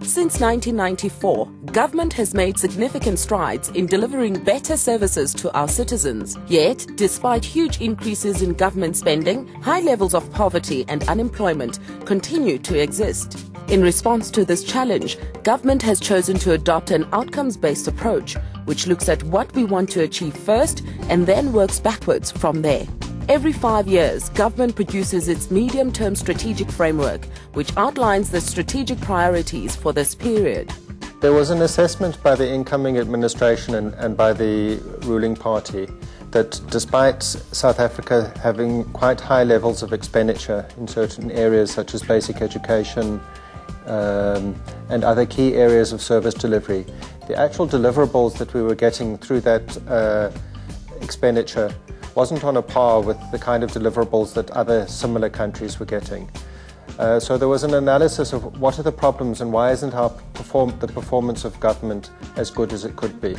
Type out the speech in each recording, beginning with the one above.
Since 1994, government has made significant strides in delivering better services to our citizens. Yet, despite huge increases in government spending, high levels of poverty and unemployment continue to exist. In response to this challenge, government has chosen to adopt an outcomes-based approach, which looks at what we want to achieve first and then works backwards from there. Every 5 years, government produces its medium-term strategic framework, which outlines the strategic priorities for this period. There was an assessment by the incoming administration and by the ruling party that despite South Africa having quite high levels of expenditure in certain areas such as basic education and other key areas of service delivery, the actual deliverables that we were getting through that expenditure wasn't on a par with the kind of deliverables that other similar countries were getting. So there was an analysis of what are the problems and why isn't the performance of government as good as it could be.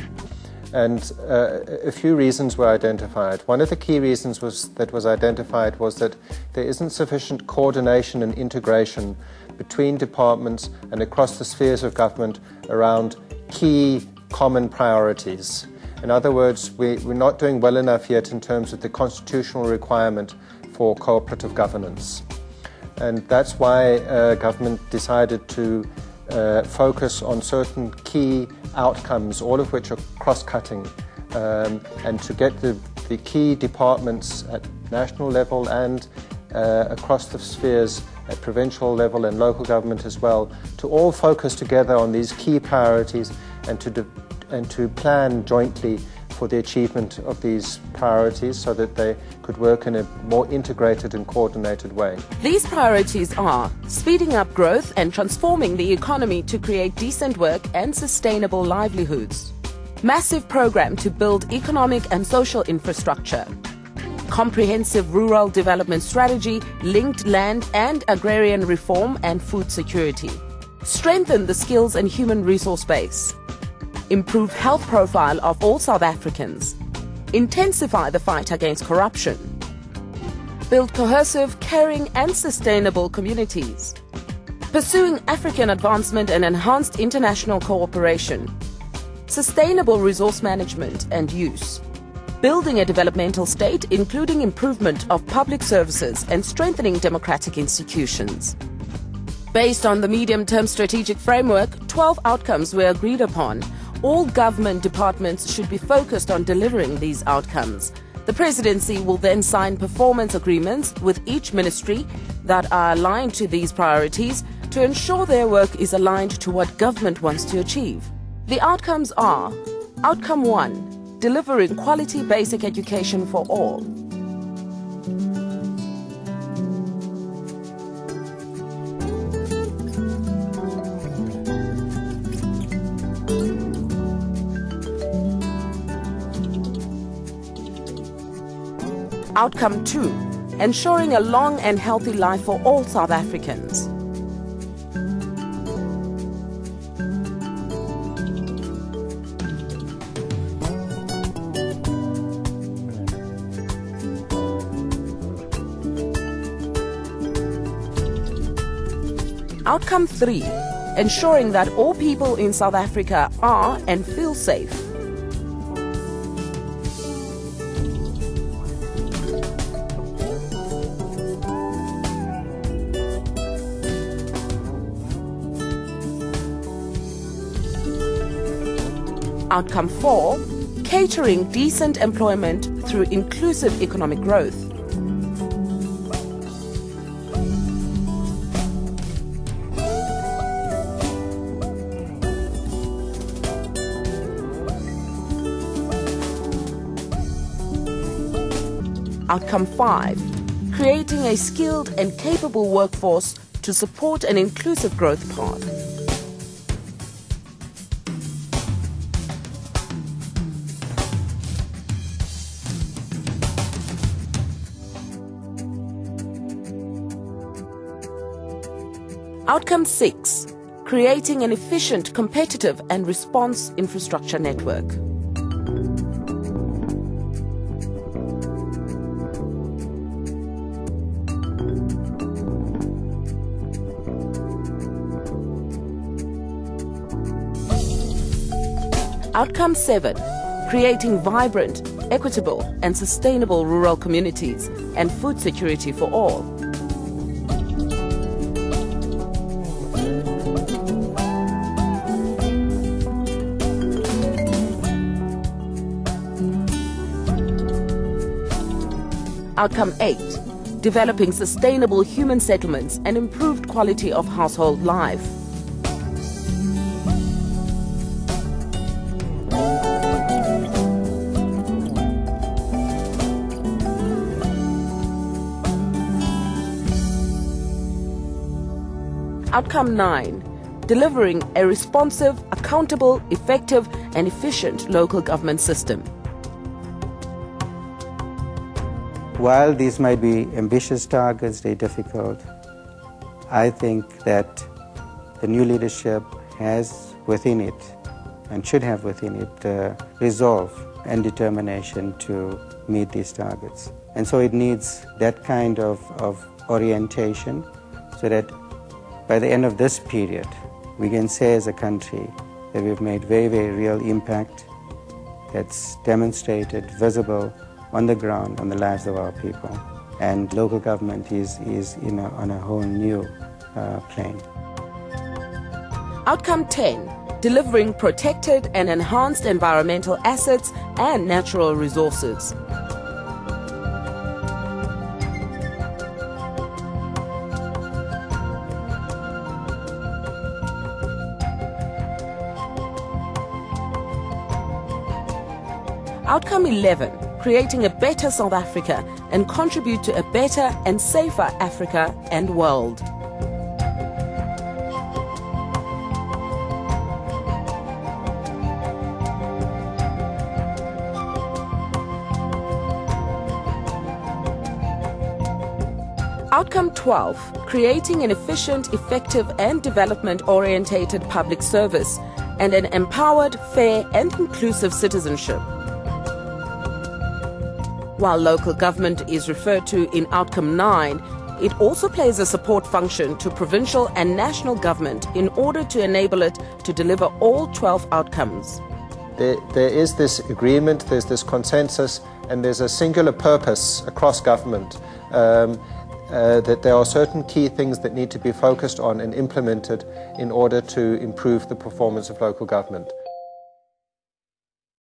And a few reasons were identified. One of the key reasons that was identified was that there isn't sufficient coordination and integration between departments and across the spheres of government around key common priorities. In other words, we're not doing well enough yet in terms of the constitutional requirement for cooperative governance. And that's why government decided to focus on certain key outcomes, all of which are cross-cutting, and to get the key departments at national level and across the spheres at provincial level and local government as well, to all focus together on these key priorities and to plan jointly for the achievement of these priorities so that they could work in a more integrated and coordinated way. These priorities are speeding up growth and transforming the economy to create decent work and sustainable livelihoods. Massive program to build economic and social infrastructure. Comprehensive rural development strategy, linked land and agrarian reform and food security. Strengthen the skills and human resource base. Improve health profile of all South Africans. Intensify the fight against corruption. Build cohesive, caring and sustainable communities. Pursuing African advancement and enhanced international cooperation. Sustainable resource management and use. Building a developmental state, including improvement of public services and strengthening democratic institutions. Based on the medium-term strategic framework, 12 outcomes were agreed upon. All government departments should be focused on delivering these outcomes. The presidency will then sign performance agreements with each ministry that are aligned to these priorities to ensure their work is aligned to what government wants to achieve. The outcomes are: Outcome 1, delivering quality basic education for all. Outcome 2, ensuring a long and healthy life for all South Africans. Outcome 3, ensuring that all people in South Africa are and feel safe. Outcome 4, catering decent employment through inclusive economic growth. Outcome 5, creating a skilled and capable workforce to support an inclusive growth path. Outcome 6, creating an efficient, competitive and response infrastructure network. Outcome 7. Creating vibrant, equitable and sustainable rural communities and food security for all. Outcome 8. Developing sustainable human settlements and improved quality of household life. Outcome 9. Delivering a responsive, accountable, effective and efficient local government system. While these might be ambitious targets, they're difficult, I think that the new leadership has within it, and should have within it, resolve and determination to meet these targets. And so it needs that kind of orientation so that by the end of this period, we can say as a country that we've made very, very real impact that's demonstrated, visible, on the ground, on the lives of our people. And local government is on a whole new plane. Outcome 10. Delivering protected and enhanced environmental assets and natural resources. Outcome 11. Creating a better South Africa and contribute to a better and safer Africa and world. Outcome 12. Creating an efficient, effective and development-orientated public service and an empowered, fair and inclusive citizenship. While local government is referred to in Outcome 9, it also plays a support function to provincial and national government in order to enable it to deliver all 12 outcomes. There is this agreement, there's this consensus, and there's a singular purpose across government that there are certain key things that need to be focused on and implemented in order to improve the performance of local government.